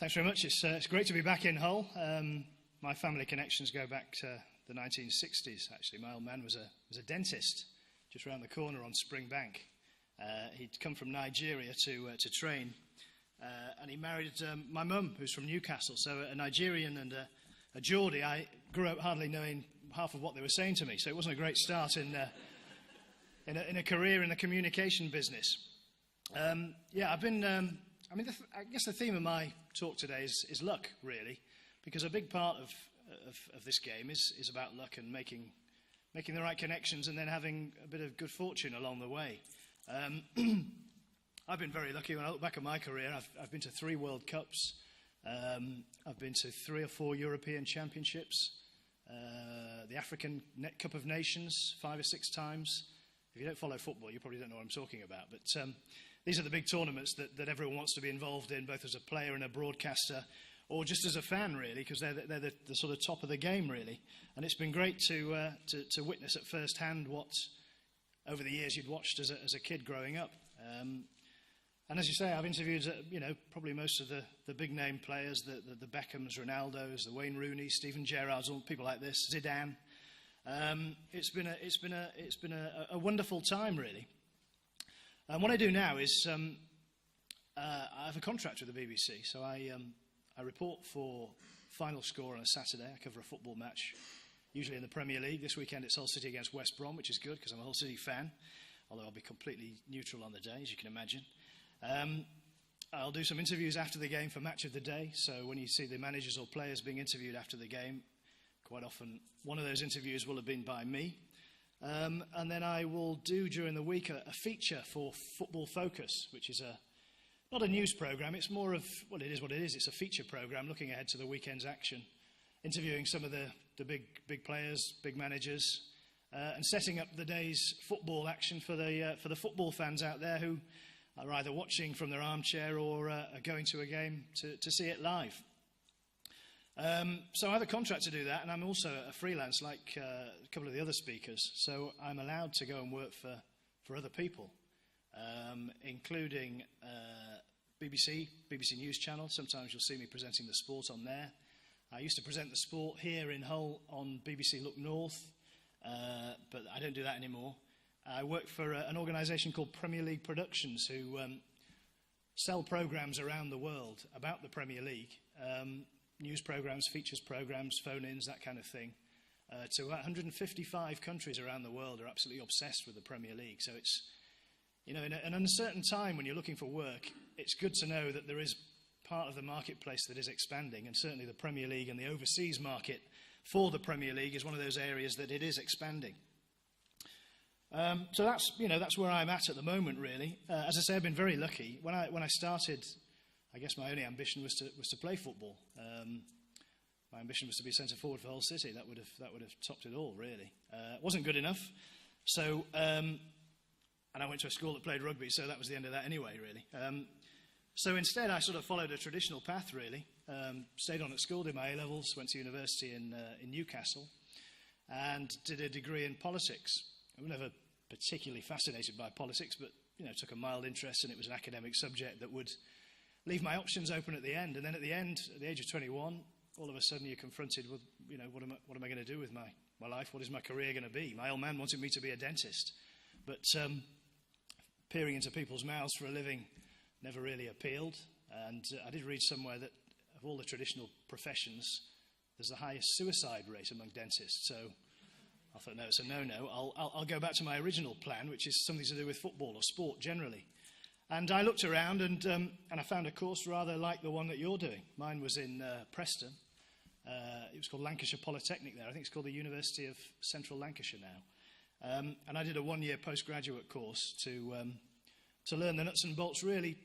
Thanks very much. It's great to be back in Hull. My family connections go back to the 1960s, actually. My old man was a dentist just around the corner on Spring Bank. He'd come from Nigeria to train, and he married my mum, who's from Newcastle. So a Nigerian and a Geordie. I grew up hardly knowing half of what they were saying to me, so it wasn't a great start in a career in the communication business. I've been... I guess the theme of my talk today is luck, really, because a big part of this game is about luck and making the right connections and then having a bit of good fortune along the way. I've been very lucky. When I look back at my career, I've been to 3 World Cups. I've been to 3 or 4 European Championships, the African Cup of Nations 5 or 6 times. If you don't follow football, you probably don't know what I'm talking about, but these are the big tournaments that everyone wants to be involved in, both as a player and a broadcaster, or just as a fan, really, because they're the sort of top of the game, really. And it's been great to witness at first hand what, over the years, you'd watched as a kid growing up. And as you say, I've interviewed, probably most of the big name players, the Beckhams, Ronaldos, the Wayne Rooneys, Steven Gerrards, all people like this, Zidane. It's been a wonderful time, really. And what I do now is I have a contract with the BBC, so I report for Final Score on a Saturday. I cover a football match, usually in the Premier League. This weekend it's Hull City against West Brom, which is good because I'm a Hull City fan, although I'll be completely neutral on the day, as you can imagine. I'll do some interviews after the game for Match of the Day, so when you see the managers or players being interviewed after the game, quite often one of those interviews will have been by me. And then I will do during the week a feature for Football Focus, which is not a news programme. It's more of, well, it is what it is. It's a feature programme looking ahead to the weekend's action, interviewing some of the big players, big managers, and setting up the day's football action for the football fans out there who are either watching from their armchair or are going to a game to see it live. So I have a contract to do that, and I'm also a freelance like a couple of the other speakers. So I'm allowed to go and work for other people, including BBC News Channel. Sometimes you'll see me presenting the sport on there. I used to present the sport here in Hull on BBC Look North, but I don't do that anymore. I work for an organisation called Premier League Productions, who sell programmes around the world about the Premier League. News programmes, features programmes, phone-ins, that kind of thing, to 155 countries around the world are absolutely obsessed with the Premier League. So it's, in an uncertain time when you're looking for work, it's good to know that there is part of the marketplace that is expanding, and certainly the Premier League and the overseas market for the Premier League is one of those areas that it is expanding. So that's where I'm at the moment, really. As I say, I've been very lucky. When I started, I guess my only ambition was to play football. My ambition was to be centre forward for Hull City. That would have topped it all, really. It wasn't good enough. So, and I went to a school that played rugby, so that was the end of that anyway, really. So instead, I sort of followed a traditional path, really. Stayed on at school, did my A-levels, went to university in Newcastle, and did a degree in politics. I was never particularly fascinated by politics, but took a mild interest, and it was an academic subject that would leave my options open at the end. And then at the end, at the age of 21, all of a sudden you're confronted with, what am I going to do with my life? What is my career going to be? My old man wanted me to be a dentist, but peering into people's mouths for a living never really appealed. And I did read somewhere that of all the traditional professions, there's the highest suicide rate among dentists. So I thought, no, it's a no-no. I'll go back to my original plan, which is something to do with football or sport generally. And I looked around and I found a course rather like the one that you're doing. Mine was in Preston. It was called Lancashire Polytechnic there. I think it's called the University of Central Lancashire now. And I did a 1-year postgraduate course to learn the nuts and bolts really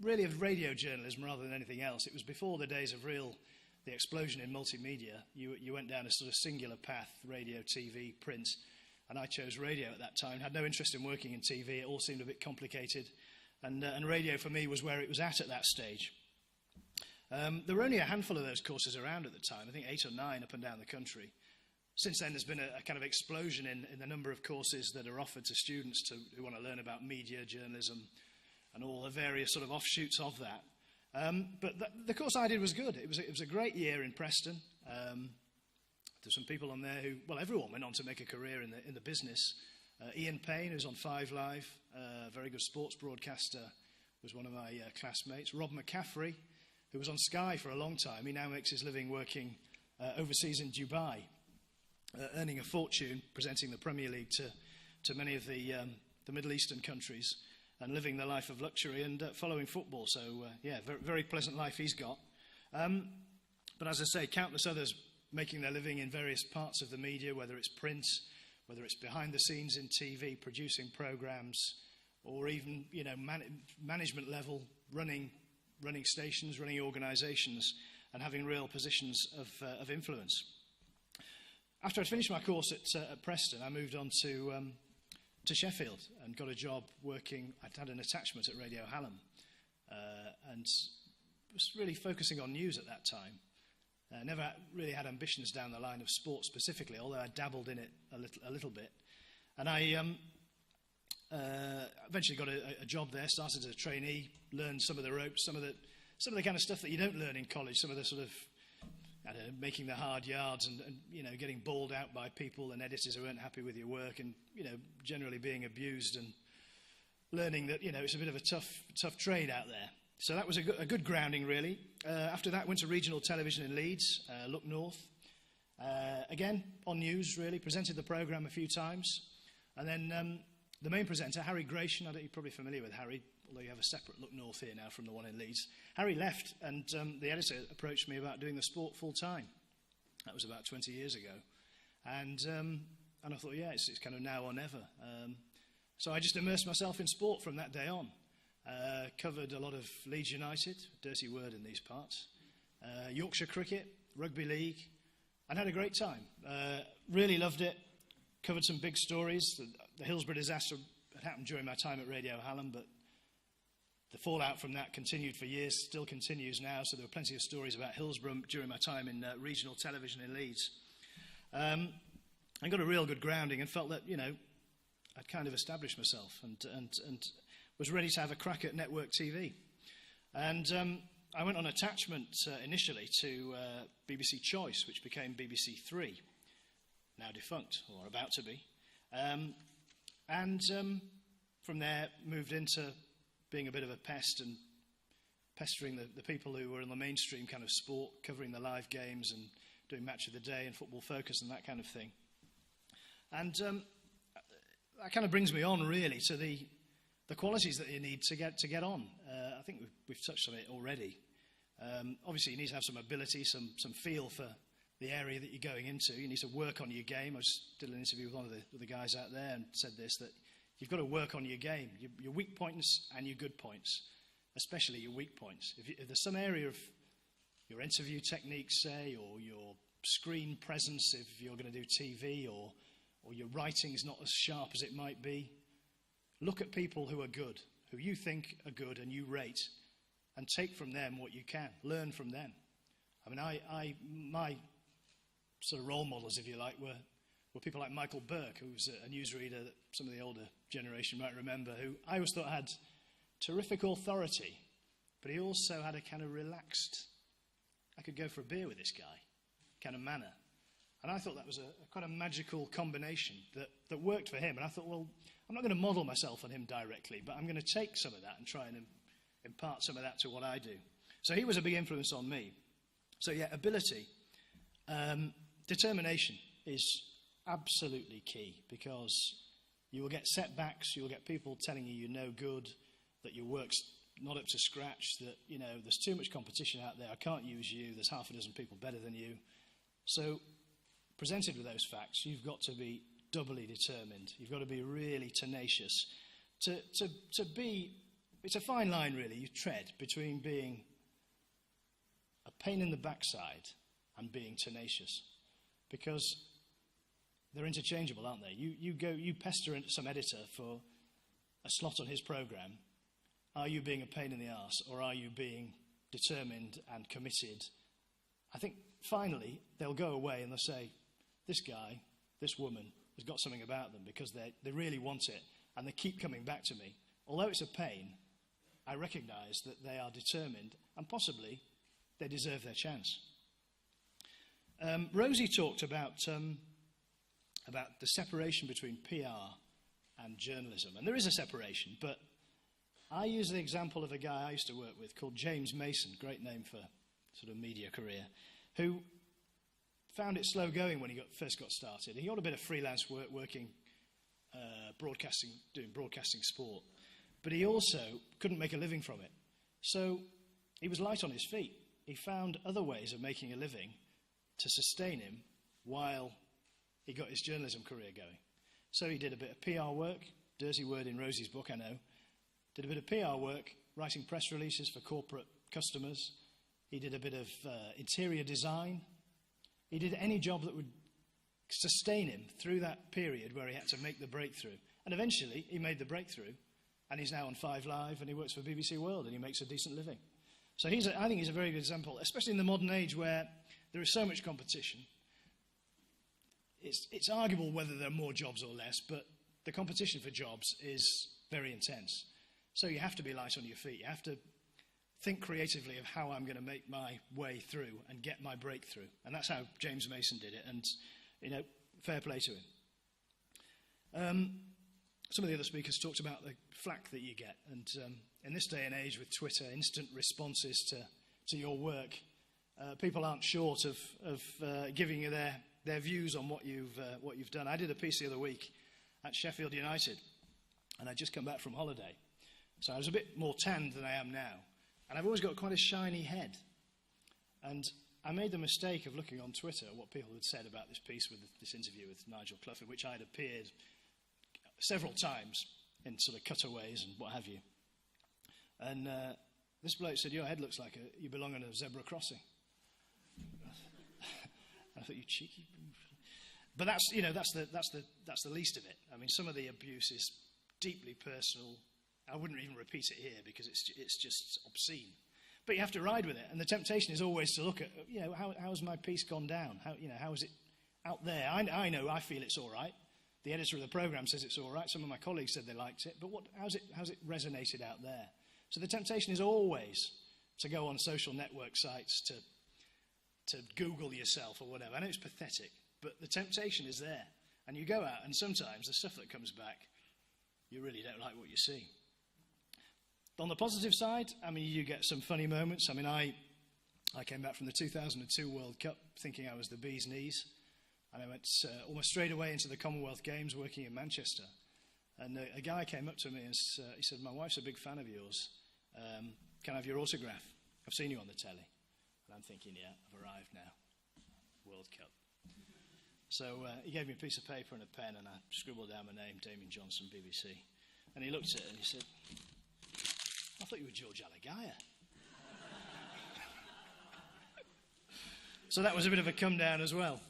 of radio journalism rather than anything else. It was before the days of the explosion in multimedia. You went down a sort of singular path, radio, TV, print, and I chose radio at that time. Had no interest in working in TV. It all seemed a bit complicated. And radio for me was where it was at that stage. There were only a handful of those courses around at the time, I think 8 or 9 up and down the country. Since then, there's been a kind of explosion in the number of courses that are offered to students who want to learn about media, journalism, and all the various sort of offshoots of that. But the course I did was good. It was a great year in Preston. There's some people on there who, well, everyone went on to make a career in the business. Ian Payne, who's on 5 Live, a very good sports broadcaster, was one of my classmates. Rob McCaffrey, who was on Sky for a long time. He now makes his living working overseas in Dubai, earning a fortune presenting the Premier League to many of the Middle Eastern countries and living the life of luxury and following football. So, very, very pleasant life he's got. But as I say, countless others making their living in various parts of the media, whether it's print, whether it's behind the scenes in TV, producing programs, or even, management level, running stations, running organisations, and having real positions of influence. After I'd finished my course at Preston, I moved on to Sheffield and got a job working. I'd had an attachment at Radio Hallam and was really focusing on news at that time. Never really had ambitions down the line of sport specifically, although I dabbled in it a little bit. And I eventually got a job there, started as a trainee, learned some of the ropes, some of the kind of stuff that you don't learn in college, some of the sort of, making the hard yards and getting bawled out by people and editors who weren't happy with your work and, generally being abused and learning that, it's a bit of a tough trade out there. So that was a good grounding, really. After that, went to regional television in Leeds, Look North. Again, on news, really, presented the programme a few times. And then the main presenter, Harry Gratian, I don't, you're probably familiar with Harry, although you have a separate Look North here now from the one in Leeds. Harry left, and the editor approached me about doing the sport full-time. That was about 20 years ago. And I thought, it's kind of now or never. So I just immersed myself in sport from that day on. Covered a lot of Leeds United, dirty word in these parts, Yorkshire cricket, rugby league, and had a great time. Really loved it. Covered some big stories. The Hillsborough disaster had happened during my time at Radio Hallam, but the fallout from that continued for years, still continues now, so there were plenty of stories about Hillsborough during my time in regional television in Leeds. I got a real good grounding and felt that, I'd kind of established myself and was ready to have a crack at network TV. And I went on attachment initially to BBC Choice, which became BBC Three, now defunct, or about to be. And from there, moved into being a bit of a pest and pestering the people who were in the mainstream kind of sport, covering the live games and doing Match of the Day and Football Focus and that kind of thing. And that kind of brings me on, really, to the qualities that you need to get on. I think we've touched on it already. Obviously, you need to have some ability, some feel for the area that you're going into. You need to work on your game. I just did an interview with one of the guys out there and said this, that you've got to work on your game, your weak points and your good points, especially your weak points. If there's some area of your interview techniques, say, or your screen presence, if you're going to do TV, or your writing is not as sharp as it might be, look at people who are good, who you think are good and you rate, and take from them what you can. Learn from them. I mean, my sort of role models, if you like, were people like Michael Burke, who was a newsreader that some of the older generation might remember, who I always thought had terrific authority, but he also had a kind of relaxed, I could go for a beer with this guy, kind of manner. And I thought that was a quite a magical combination that worked for him. And I thought, well, I'm not going to model myself on him directly, but I'm going to take some of that and try and impart some of that to what I do. So he was a big influence on me. So yeah, ability. Determination is absolutely key, because you will get setbacks, you will get people telling you you're no good, that your work's not up to scratch, that, there's too much competition out there, I can't use you, there's half a dozen people better than you. So, presented with those facts, you've got to be doubly determined. You've got to be really tenacious. To be, it's a fine line, really, you tread between being a pain in the backside and being tenacious, because they're interchangeable, aren't they? You pester some editor for a slot on his programme. Are you being a pain in the arse, or are you being determined and committed? I think finally they'll go away and they'll say, this guy, this woman has got something about them, because they really want it and they keep coming back to me. Although it's a pain, I recognise that they are determined and possibly they deserve their chance. Rosie talked about the separation between PR and journalism. And there is a separation, but I use the example of a guy I used to work with called James Mason, great name for sort of media career, who found it slow going when he first got started. He got a bit of freelance work working, doing broadcasting sport, but he also couldn't make a living from it. So he was light on his feet. He found other ways of making a living to sustain him while he got his journalism career going. So he did a bit of PR work, dirty word in Rosie's book, I know. Did a bit of PR work, writing press releases for corporate customers. He did a bit of interior design. He did any job that would sustain him through that period where he had to make the breakthrough. And eventually he made the breakthrough, and he's now on 5 Live, and he works for BBC World, and he makes a decent living. So I think he's a very good example, especially in the modern age where there is so much competition. It's arguable whether there are more jobs or less, but the competition for jobs is very intense. So you have to be light on your feet. You have to think creatively of how I'm going to make my way through and get my breakthrough. And that's how James Mason did it. And, fair play to him. Some of the other speakers talked about the flack that you get. And in this day and age with Twitter, instant responses to your work, people aren't short of giving you their views on what you've done. I did a piece the other week at Sheffield United, and I'd just come back from holiday. So I was a bit more tanned than I am now. And I've always got quite a shiny head. And I made the mistake of looking on Twitter at what people had said about this piece with this interview with Nigel Clough, in which I had appeared several times in sort of cutaways and what have you. And this bloke said, "Your head looks like you belong on a zebra crossing." I thought, "You cheeky." But that's the least of it. I mean, some of the abuse is deeply personal. I wouldn't even repeat it here because it's just obscene. But you have to ride with it, and the temptation is always to look at, how's my piece gone down? How is it out there? I know, I feel it's all right. The editor of the program says it's all right. Some of my colleagues said they liked it, but how's it resonated out there? So the temptation is always to go on social network sites, to Google yourself or whatever. I know it's pathetic, but the temptation is there. And you go out, and sometimes the stuff that comes back, you really don't like what you see. On the positive side, I mean, you get some funny moments. I mean, I came back from the 2002 World Cup thinking I was the bee's knees. And I went almost straight away into the Commonwealth Games working in Manchester. And a guy came up to me and he said, "My wife's a big fan of yours. Can I have your autograph? I've seen you on the telly." And I'm thinking, yeah, I've arrived now. World Cup. So he gave me a piece of paper and a pen, and I scribbled down my name, Damian Johnson, BBC. And he looked at it and he said, "I thought you were George Alagaya." So that was a bit of a come down as well.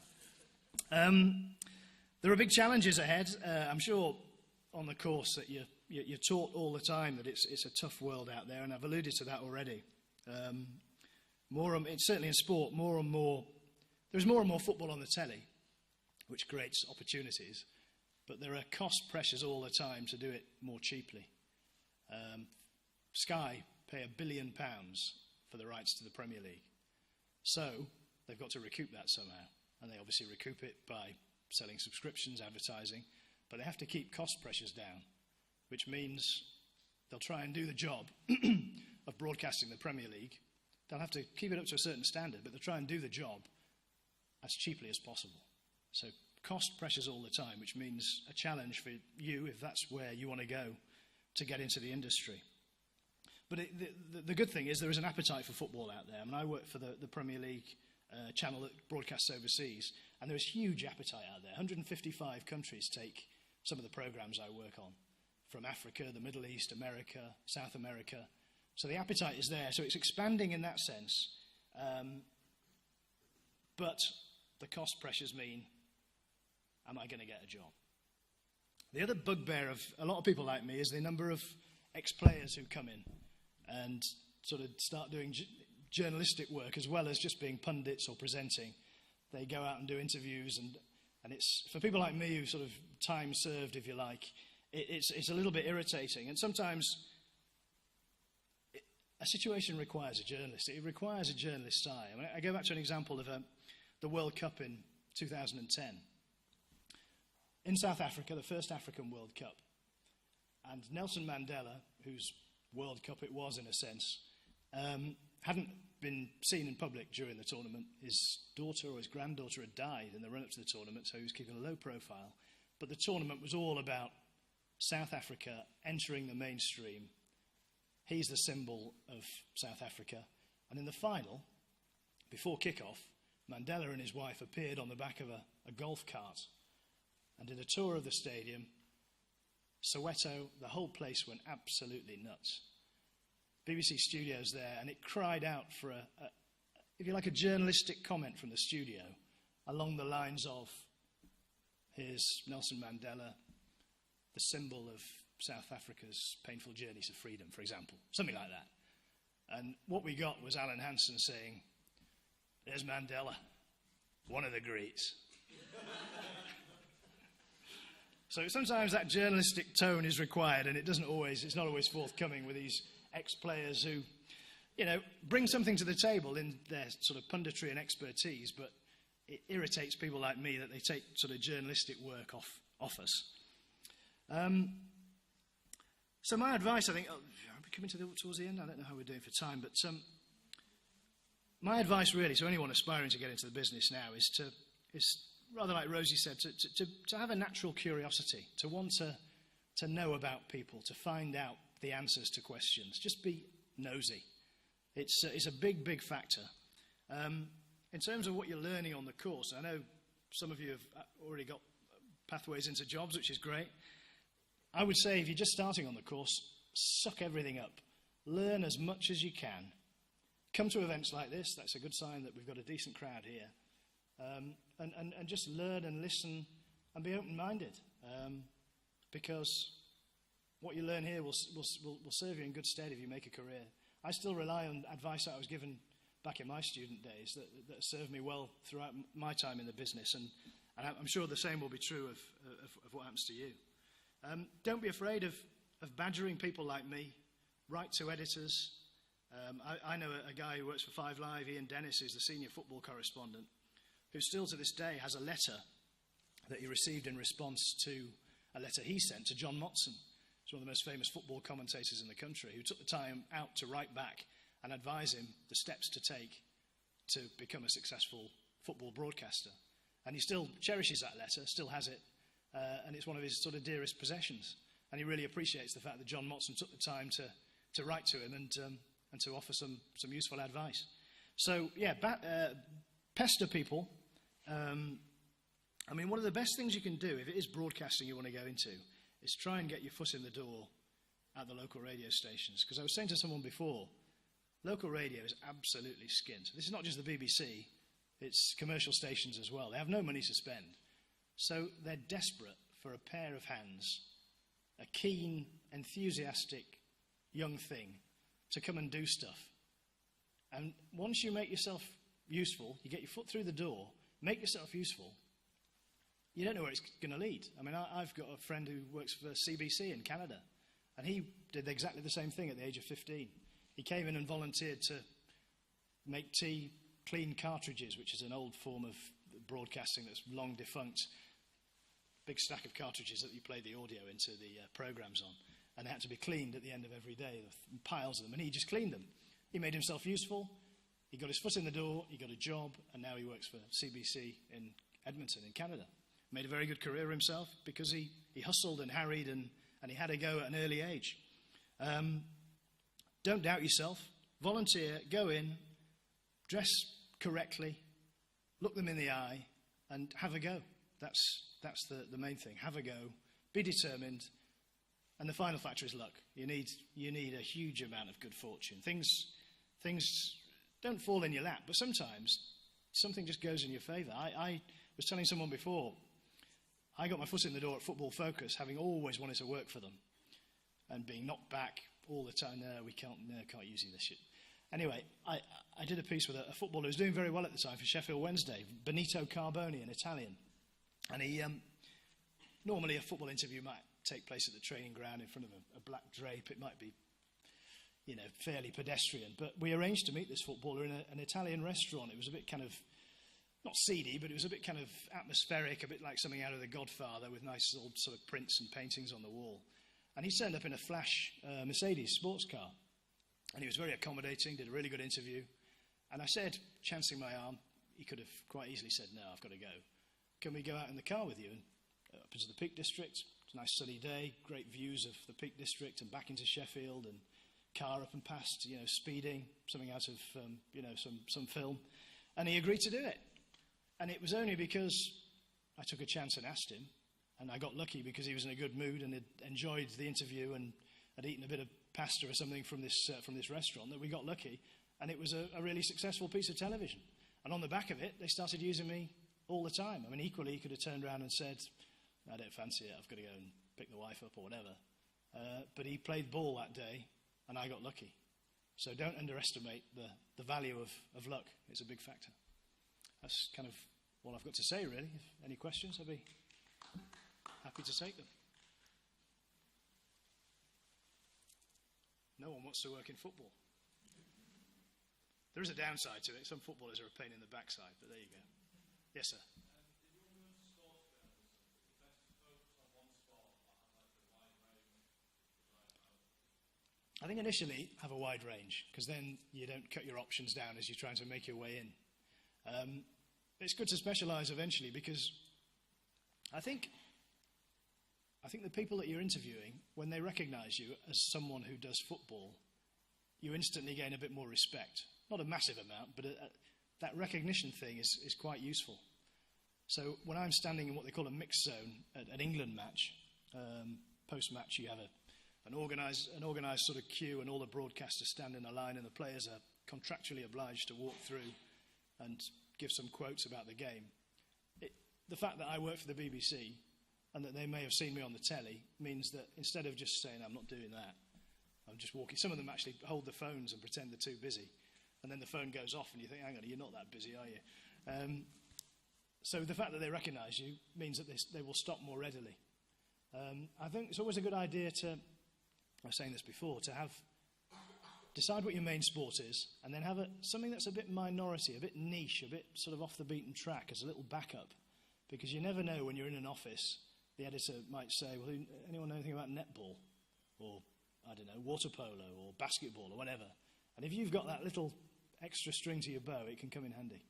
There are big challenges ahead. I'm sure on the course that you're taught all the time that it's a tough world out there, and I've alluded to that already. Certainly in sport, there's more and more football on the telly, which creates opportunities, but there are cost pressures all the time to do it more cheaply. Sky pay £1 billion for the rights to the Premier League. So they've got to recoup that somehow. And they obviously recoup it by selling subscriptions, advertising. But they have to keep cost pressures down, which means they'll try and do the job of broadcasting the Premier League. They'll have to keep it up to a certain standard, but they'll try and do the job as cheaply as possible. So cost pressures all the time, which means a challenge for you, if that's where you want to go, to get into the industry. But the good thing is there is an appetite for football out there. I mean, I work for the Premier League channel that broadcasts overseas, and there is huge appetite out there. 155 countries take some of the programs I work on, from Africa, the Middle East, America, South America. So the appetite is there. So it's expanding in that sense. But the cost pressures mean, am I going to get a job? The other bugbear of a lot of people like me is the number of ex-players who come in and sort of start doing journalistic work as well as just being pundits or presenting. They go out and do interviews, and it's, for people like me who sort of time served, if you like, it's a little bit irritating. And sometimes a situation requires a journalist. It requires a journalist's eye. I mean, I go back to an example of the World Cup in 2010. In South Africa, the first African World Cup. And Nelson Mandela, whose World Cup it was in a sense, hadn't been seen in public during the tournament. His daughter or his granddaughter had died in the run-up to the tournament, so he was keeping a low profile. But the tournament was all about South Africa entering the mainstream. He's the symbol of South Africa. And in the final, before kick-off, Mandela and his wife appeared on the back of a golf cart and did a tour of the stadium. Soweto, the whole place went absolutely nuts. BBC Studios there, and it cried out for if you like, a journalistic comment from the studio along the lines of, here's Nelson Mandela, the symbol of South Africa's painful journey to freedom, for example. Something like that. And what we got was Alan Hansen saying, there's Mandela, one of the greats. So sometimes that journalistic tone is required, and it's not always forthcoming with these ex-players who, bring something to the table in their sort of punditry and expertise, but it irritates people like me that they take sort of journalistic work off us. So my advice, I think, are we coming towards the end? I don't know how we're doing for time, but my advice really to anyone aspiring to get into the business now is rather like Rosie said, to have a natural curiosity, to want to know about people, to find out the answers to questions. Just be nosy. It's a big, big factor. In terms of what you're learning on the course, I know some of you have already got pathways into jobs, which is great. I would say if you're just starting on the course, suck everything up. Learn as much as you can. Come to events like this. That's a good sign that we've got a decent crowd here. And just learn and listen and be open-minded. Because what you learn here will serve you in good stead if you make a career. I still rely on advice that I was given back in my student days that served me well throughout my time in the business. And I'm sure the same will be true of what happens to you. Don't be afraid of badgering people like me. Write to editors. I know a guy who works for 5 Live, Ian Dennis, who's the senior football correspondent, who still to this day has a letter that he received in response to a letter he sent to John Motson. He's one of the most famous football commentators in the country, who took the time out to write back and advise him the steps to take to become a successful football broadcaster. And he still cherishes that letter, still has it, and it's one of his sort of dearest possessions. And he really appreciates the fact that John Motson took the time to write to him and to offer some useful advice. So, yeah, pester people. I mean, one of the best things you can do, if it is broadcasting you want to go into, is try and get your foot in the door at the local radio stations. Because I was saying to someone before, local radio is absolutely skint. This is not just the BBC, it's commercial stations as well. They have no money to spend. So they're desperate for a pair of hands, a keen, enthusiastic young thing to come and do stuff. And once you make yourself useful, you get your foot through the door, make yourself useful, you don't know where it's going to lead. I mean, I've got a friend who works for CBC in Canada, and he did exactly the same thing at the age of 15. He came in and volunteered to make tea, clean cartridges, which is an old form of broadcasting that's long defunct. Big stack of cartridges that you play the audio into the programs on, and they had to be cleaned at the end of every day, piles of them, and he just cleaned them. He made himself useful, he got his foot in the door, he got a job, and now he works for CBC in Edmonton in Canada. Made a very good career himself because he hustled and harried and he had a go at an early age. Don't doubt yourself. Volunteer, go in, dress correctly, look them in the eye, and have a go. That's the main thing. Have a go. Be determined. And the final factor is luck. You need a huge amount of good fortune. Things don't fall in your lap, but sometimes something just goes in your favour. I was telling someone before, I got my foot in the door at Football Focus, having always wanted to work for them, and being knocked back all the time. No, we can't use you this shit. Anyway, I did a piece with a footballer who was doing very well at the time for Sheffield Wednesday, Benito Carboni, an Italian. And he, normally a football interview might take place at the training ground in front of a black drape. It might be, fairly pedestrian. But we arranged to meet this footballer in an Italian restaurant. It was a bit kind of, not seedy, but it was a bit kind of atmospheric, a bit like something out of The Godfather with nice old sort of prints and paintings on the wall. And he turned up in a flash Mercedes sports car. And he was very accommodating, did a really good interview. And I said, chancing my arm, he could have quite easily said, no, I've got to go. Can we go out in the car with you? And up into the Peak District. It's a nice sunny day, great views of the Peak District and back into Sheffield, and car up and past, speeding, something out of, some film. And he agreed to do it. And it was only because I took a chance and asked him. And I got lucky because he was in a good mood and had enjoyed the interview and had eaten a bit of pasta or something from this restaurant, that we got lucky. And it was a really successful piece of television. And on the back of it, they started using me all the time. I mean, equally, he could have turned around and said, I don't fancy it, I've got to go and pick the wife up or whatever. But he played ball that day, and I got lucky. So don't underestimate the value of luck. It's a big factor. That's kind of all I've got to say, really. If any questions, I'd be happy to take them. No one wants to work in football. There is a downside to it. Some footballers are a pain in the backside, but there you go. Yes, sir. I think initially have a wide range, because then you don't cut your options down as you're trying to make your way in. It's good to specialise eventually, because I think the people that you're interviewing, when they recognise you as someone who does football, you instantly gain a bit more respect. Not a massive amount, but that recognition thing is quite useful. So when I'm standing in what they call a mixed zone at an England match, post-match you have an organised sort of queue, and all the broadcasters stand in a line, and the players are contractually obliged to walk through and give some quotes about the game. The fact that I work for the BBC and that they may have seen me on the telly means that instead of just saying, I'm not doing that, I'm just walking. Some of them actually hold the phones and pretend they're too busy. And then the phone goes off and you think, hang on, you're not that busy, are you? So the fact that they recognise you means that they will stop more readily. I think it's always a good idea to, I was saying this before, to decide what your main sport is, and then have something that's a bit minority, a bit niche, a bit sort of off the beaten track as a little backup. Because you never know when you're in an office, the editor might say, well, anyone know anything about netball? Or, I don't know, water polo or basketball or whatever. And if you've got that little extra string to your bow, it can come in handy.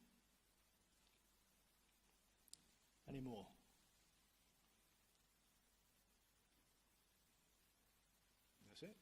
Any more? That's it.